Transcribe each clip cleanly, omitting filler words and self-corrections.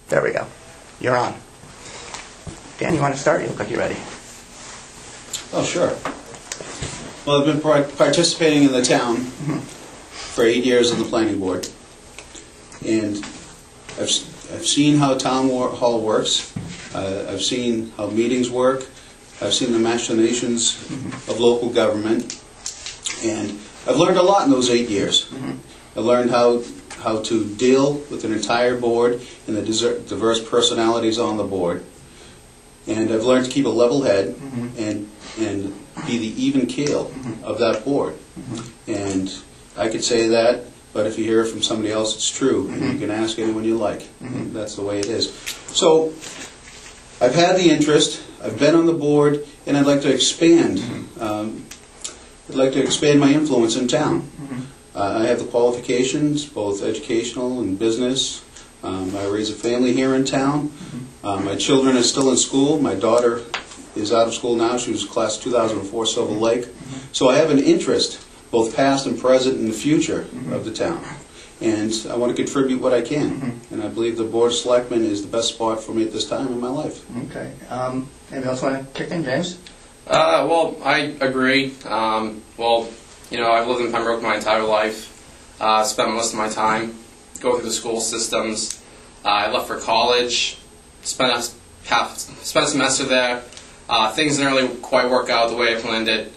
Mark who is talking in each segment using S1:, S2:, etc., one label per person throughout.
S1: There we go. You're on. Dan, you want to start? You look like you're ready.
S2: Oh, sure. Well, I've been participating in the town for 8 years on the planning board, and I've seen how town hall works. I've seen how meetings work. I've seen the machinations of local government, and I've learned a lot in those 8 years. I learned how to deal with an entire board and the diverse personalities on the board. And I've learned to keep a level head and be the even keel of that board. And I could say that, but if you hear it from somebody else, it's true. And you can ask anyone you like. And that's the way it is. So I've had the interest. I've been on the board, and I'd like to expand. I'd like to expand my influence in town. I have the qualifications, both educational and business. I raise a family here in town. My children are still in school. My daughter is out of school now. She was class 2004 Silver Lake. So I have an interest, both past and present, in the future of the town. And I want to contribute what I can. And I believe the Board of Selectmen is the best spot for me at this time in my life.
S1: Okay. Anybody else want to kick in, James?
S3: Well, I agree. I've lived in Pembroke my entire life. Spent most of my time going through the school systems. I left for college. Spent a semester there. Things didn't really quite work out the way I planned it.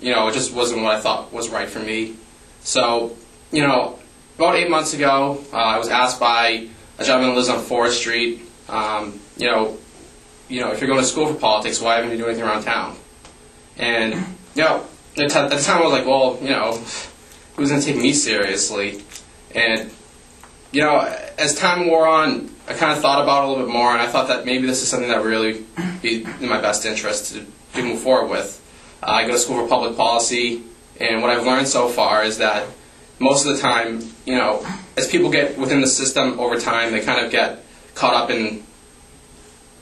S3: It just wasn't what I thought was right for me. So, about 8 months ago, I was asked by a gentleman who lives on 4th Street, if you're going to school for politics, why haven't you doing anything around town? And, at the time I was like, well, who's going to take me seriously? And, as time wore on, I kind of thought about it a little bit more, and I thought that maybe this is something that would really be in my best interest to move forward with. I go to school for public policy, and what I've learned so far is that most of the time, as people get within the system over time, they kind of get caught up in,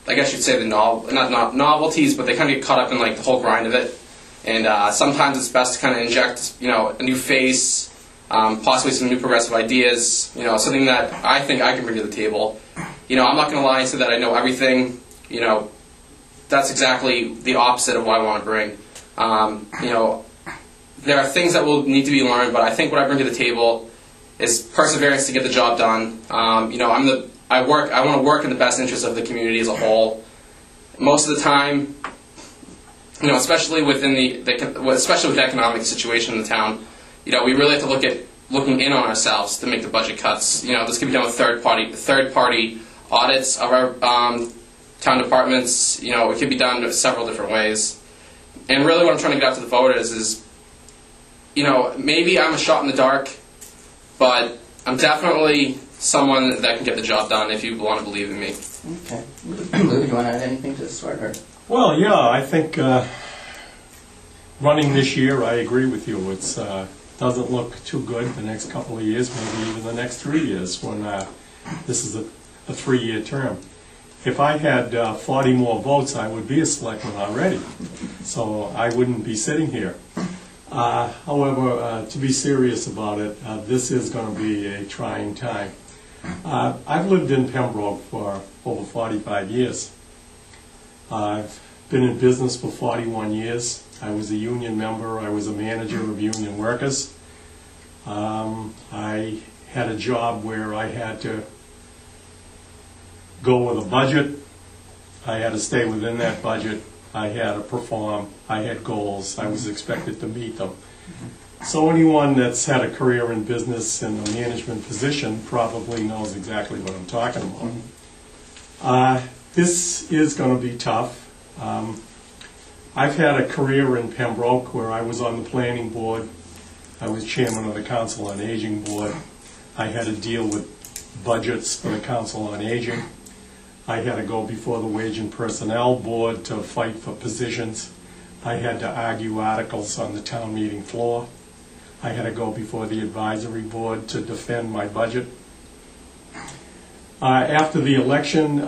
S3: I guess you'd say, not novelties, but they kind of get caught up in like the whole grind of it. And sometimes it's best to kind of inject, a new face, possibly some new progressive ideas, something that I think I can bring to the table. I'm not going to lie and say that I know everything. That's exactly the opposite of what I want to bring. There are things that will need to be learned, but I think what I bring to the table is perseverance to get the job done. I want to work in the best interest of the community as a whole. Most of the time, especially within especially with the economic situation in the town, we really have to look at looking in on ourselves to make the budget cuts. This can be done with third party audits of our town departments. It can be done several different ways. And really, what I'm trying to get out to the voters is, maybe I'm a shot in the dark, but I'm definitely someone that can get the job done if you want to believe in me.
S1: Okay. Lou, do you want to add anything to this sort? Or?
S4: Well, yeah, I think running this year, I agree with you. It doesn't look too good the next couple of years, maybe even the next 3 years when this is a 3-year term. If I had 40 more votes, I would be a selectman already, so I wouldn't be sitting here. However, to be serious about it, this is going to be a trying time. I've lived in Pembroke for over 45 years. I've been in business for 41 years. I was a union member. I was a manager of union workers. I had a job where I had to go with a budget. I had to stay within that budget. I had to perform. I had goals. I was expected to meet them. So anyone that's had a career in business in a management position probably knows exactly what I'm talking about. This is going to be tough. I've had a career in Pembroke where I was on the planning board. I was chairman of the Council on Aging board. I had to deal with budgets for the Council on Aging. I had to go before the Wage and Personnel Board to fight for positions. I had to argue articles on the town meeting floor. I had to go before the advisory board to defend my budget. After the election,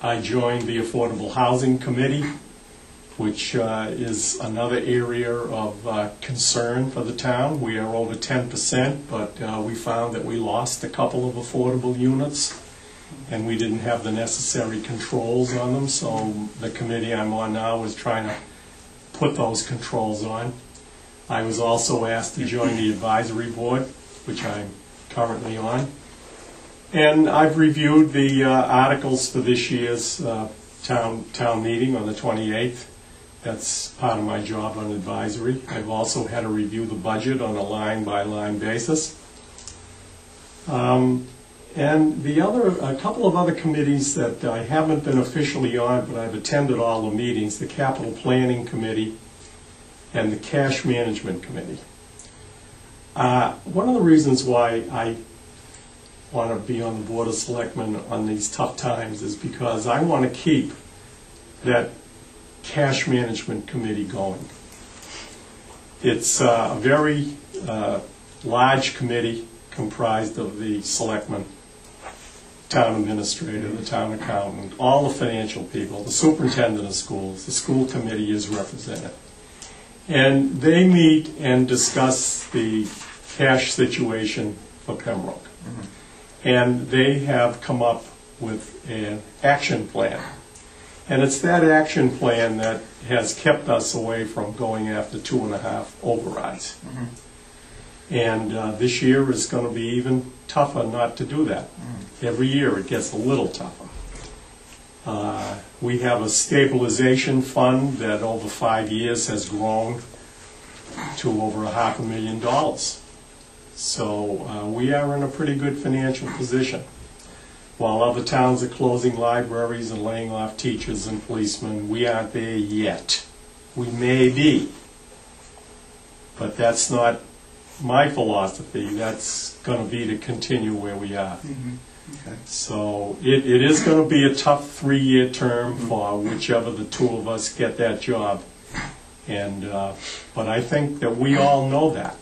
S4: I joined the Affordable Housing Committee, which is another area of concern for the town. We are over 10%, but we found that we lost a couple of affordable units, and we didn't have the necessary controls on them, so the committee I'm on now is trying to put those controls on. I was also asked to join the advisory board, which I'm currently on. And I've reviewed the articles for this year's town meeting on the 28th. That's part of my job on advisory. I've also had to review the budget on a line-by-line basis. And a couple of other committees that I haven't been officially on, but I've attended all the meetings, the Capital Planning Committee and the Cash Management Committee. One of the reasons why I want to be on the Board of Selectmen on these tough times is because I want to keep that Cash Management Committee going. It's a very large committee comprised of the selectmen, town administrator, the town accountant, all the financial people, the superintendent of schools, the school committee is represented. And they meet and discuss the cash situation for Pembroke. And they have come up with an action plan. And it's that action plan that has kept us away from going after 2.5 overrides. And this year is going to be even tougher not to do that. Every year it gets a little tougher. We have a stabilization fund that over 5 years has grown to over $500,000. So we are in a pretty good financial position. While other towns are closing libraries and laying off teachers and policemen, we aren't there yet. We may be. But that's not my philosophy. That's going to be to continue where we are.
S1: Okay.
S4: So it is going to be a tough 3-year term for whichever the two of us get that job. And but I think that we all know that.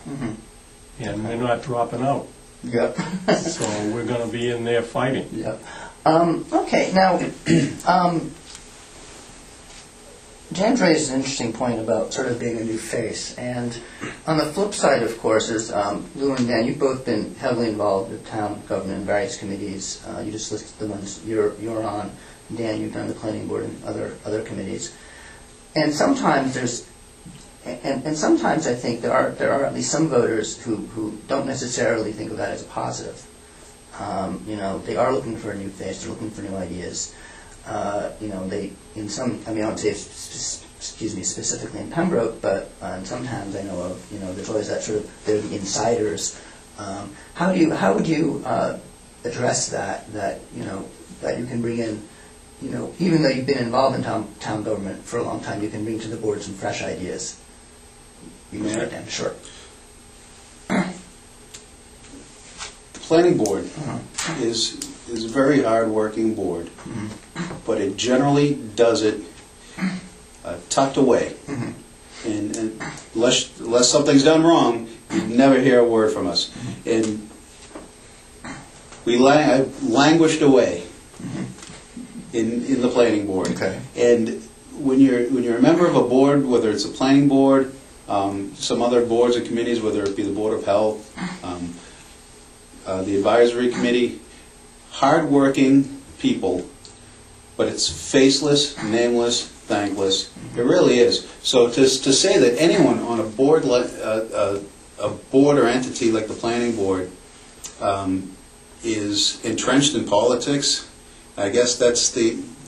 S4: And we're not dropping out.
S1: Yep.
S4: So we're going to be in there fighting.
S1: Yep. Okay, now, Jan's raised an interesting point about sort of being a new face. And on the flip side, of course, is Lou and Dan, you've both been heavily involved with town government and various committees. You just listed the ones you're on. Dan, you've done the planning board and other committees. And sometimes there's And sometimes I think there are at least some voters who don't necessarily think of that as a positive. They are looking for a new face. They're looking for new ideas. I don't say specifically in Pembroke, but sometimes I know of there's always that sort of they're the insiders. How would you address that you can bring in even though you've been involved in town government for a long time, you can bring to the board some fresh ideas. You can start, Dan. Sure.
S2: The planning board is a very hard-working board, but it generally does it tucked away. And unless something's done wrong, you never hear a word from us. And we languished away in the planning board. Okay. And when you're a member of a board, whether it's a planning board, some other boards and committees, whether it be the Board of Health, the advisory committee, hard-working people, but it's faceless, nameless, thankless. It really is. So to say that anyone on a board or entity like the planning board is entrenched in politics, I guess that's the